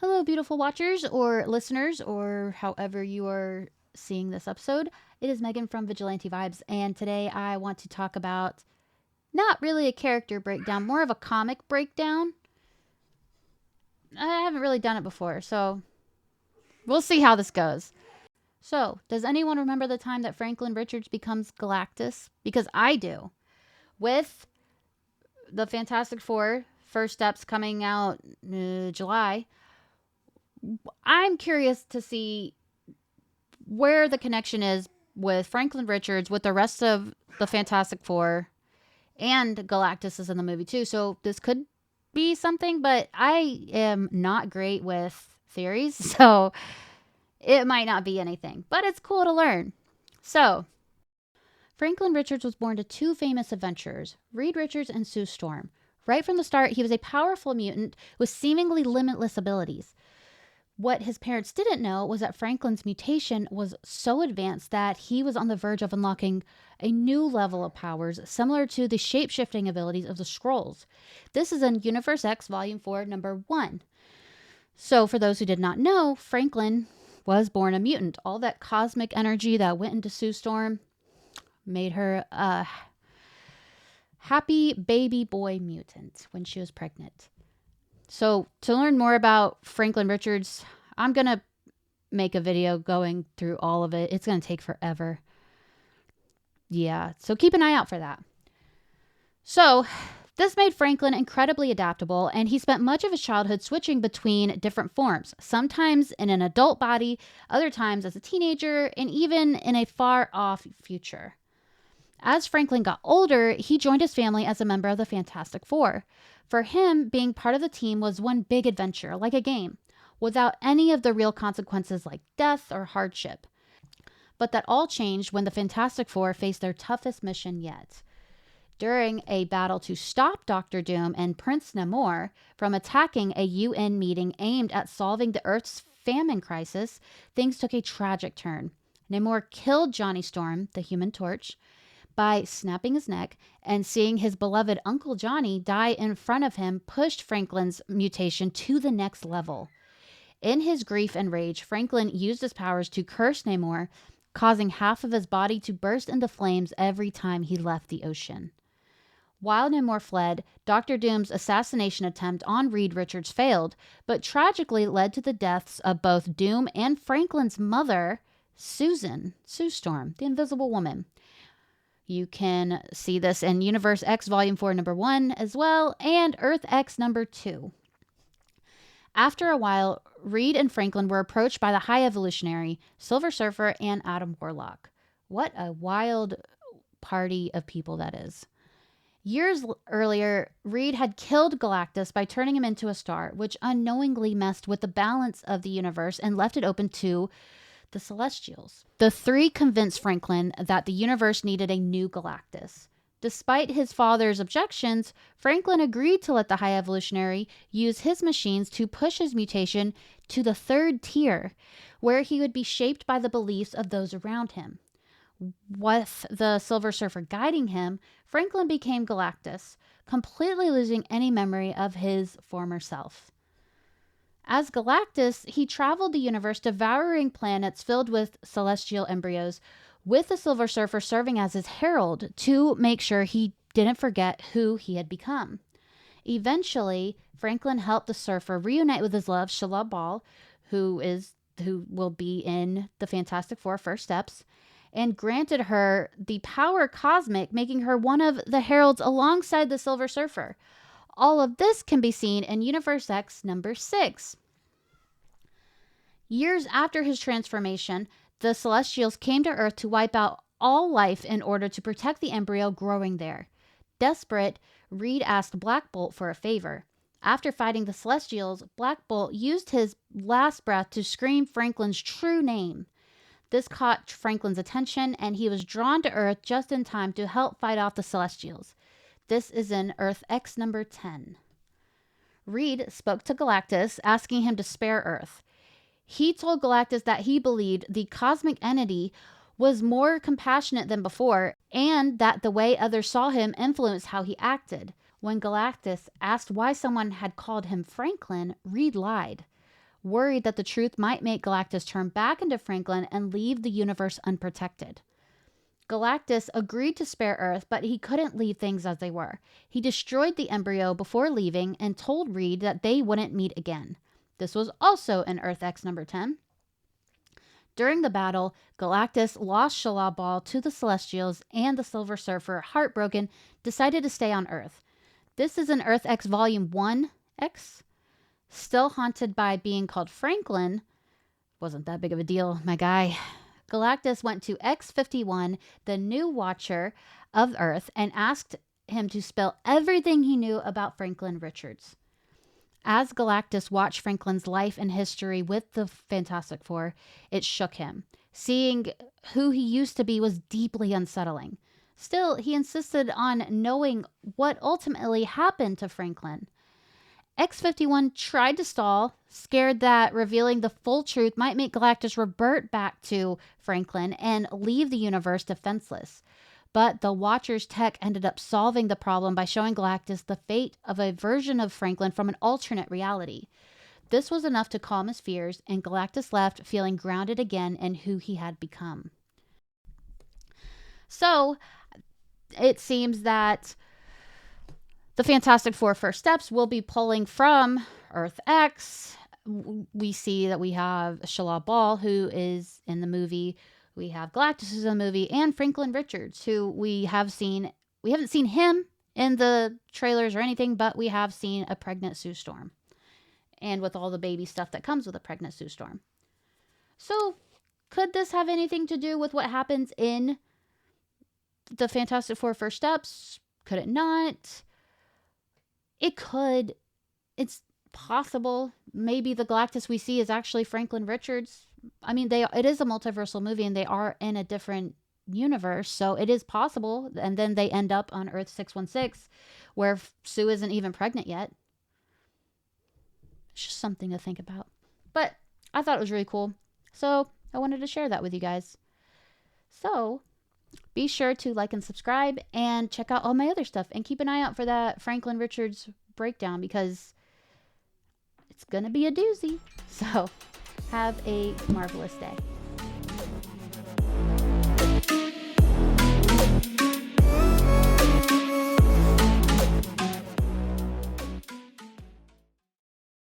Hello, beautiful watchers or listeners, or however you are seeing this episode. It is Megan from Vigilante Vibes, and today I want to talk about not really a character breakdown, more of a comic breakdown. I haven't really done it before, so we'll see how this goes. So, does anyone remember the time that Franklin Richards becomes Galactus? Because I do. With the Fantastic Four first steps coming out July, I'm curious to see where the connection is with Franklin Richards, with the rest of the Fantastic Four, and Galactus is in the movie too. So this could be something, but I am not great with theories, so it might not be anything. But it's cool to learn. So, Franklin Richards was born to two famous adventurers, Reed Richards and Sue Storm. Right from the start, he was a powerful mutant with seemingly limitless abilities. What his parents didn't know was that Franklin's mutation was so advanced that he was on the verge of unlocking a new level of powers similar to the shape-shifting abilities of the Skrulls. This is in Universe X Volume 4, Number 1. So for those who did not know, Franklin was born a mutant. All that cosmic energy that went into Sue Storm made her a happy baby boy mutant when she was pregnant. So to learn more about Franklin Richards, I'm going to make a video going through all of it. It's going to take forever. Yeah, so keep an eye out for that. So this made Franklin incredibly adaptable, and he spent much of his childhood switching between different forms, sometimes in an adult body, other times as a teenager, and even in a far-off future. As Franklin got older, he joined his family as a member of the Fantastic Four. For him, being part of the team was one big adventure, like a game, without any of the real consequences like death or hardship. But that all changed when the Fantastic Four faced their toughest mission yet. During a battle to stop Doctor Doom and Prince Namor from attacking a UN meeting aimed at solving the Earth's famine crisis, things took a tragic turn. Namor killed Johnny Storm, the Human Torch, by snapping his neck, and seeing his beloved Uncle Johnny die in front of him pushed Franklin's mutation to the next level. In his grief and rage, Franklin used his powers to curse Namor, causing half of his body to burst into flames every time he left the ocean. While Namor fled, Doctor Doom's assassination attempt on Reed Richards failed, but tragically led to the deaths of both Doom and Franklin's mother, Sue Storm, the Invisible Woman. You can see this in Universe X Volume 4, Number 1 as well, and Earth X Number 2. After a while, Reed and Franklin were approached by the High Evolutionary, Silver Surfer, and Adam Warlock. What a wild party of people that is. Years earlier, Reed had killed Galactus by turning him into a star, which unknowingly messed with the balance of the universe and left it open to the Celestials. The three convinced Franklin that the universe needed a new Galactus. Despite his father's objections, Franklin agreed to let the High Evolutionary use his machines to push his mutation to the third tier, where he would be shaped by the beliefs of those around him. With the Silver Surfer guiding him, Franklin became Galactus, completely losing any memory of his former self. As Galactus, he traveled the universe, devouring planets filled with celestial embryos, with the Silver Surfer serving as his herald to make sure he didn't forget who he had become. Eventually, Franklin helped the Surfer reunite with his love, Shalla-Bal, who will be in the Fantastic Four First Steps, and granted her the power cosmic, making her one of the heralds alongside the Silver Surfer. All of this can be seen in Universe X Number 6. Years after his transformation, the Celestials came to Earth to wipe out all life in order to protect the embryo growing there. Desperate, Reed asked Black Bolt for a favor. After fighting the Celestials, Black Bolt used his last breath to scream Franklin's true name. This caught Franklin's attention, and he was drawn to Earth just in time to help fight off the Celestials. This is in Earth X Number 10. Reed spoke to Galactus, asking him to spare Earth. He told Galactus that he believed the cosmic entity was more compassionate than before, and that the way others saw him influenced how he acted. When Galactus asked why someone had called him Franklin, Reed lied. worried that the truth might make Galactus turn back into Franklin and leave the universe unprotected. Galactus agreed to spare Earth, but he couldn't leave things as they were. He destroyed the embryo before leaving and told Reed that they wouldn't meet again. This was also in Earth X number 10. During the battle, Galactus lost Shalla-Bal to the Celestials, and the Silver Surfer, heartbroken, decided to stay on Earth. This is in Earth X Volume 1X. Still haunted by being called Franklin, wasn't that big of a deal, my guy. Galactus went to X-51, the new Watcher of Earth, and asked him to spill everything he knew about Franklin Richards. As Galactus watched Franklin's life and history with the Fantastic Four, it shook him. Seeing who he used to be was deeply unsettling. Still, he insisted on knowing what ultimately happened to Franklin. X-51 tried to stall, scared that revealing the full truth might make Galactus revert back to Franklin and leave the universe defenseless. But the Watcher's tech ended up solving the problem by showing Galactus the fate of a version of Franklin from an alternate reality. This was enough to calm his fears, and Galactus left feeling grounded again in who he had become. So, it seems that the Fantastic Four First Steps will be pulling from Earth X. We see that we have Shalla-Bal, who is in the movie. We have Galactus, who's in the movie, and Franklin Richards, who we have seen. We haven't seen him in the trailers or anything, but we have seen a pregnant Sue Storm. And with all the baby stuff that comes with a pregnant Sue Storm. So, could this have anything to do with what happens in the Fantastic Four First Steps? Could it not? It could. It's possible. Maybe the Galactus we see is actually Franklin Richards. I mean, it is a multiversal movie, and they are in a different universe, so it is possible. And then they end up on Earth 616, where Sue isn't even pregnant yet. It's just something to think about. But I thought it was really cool, so I wanted to share that with you guys. So be sure to like and subscribe and check out all my other stuff, and keep an eye out for that Franklin Richards breakdown, because it's gonna be a doozy. So have a marvelous day.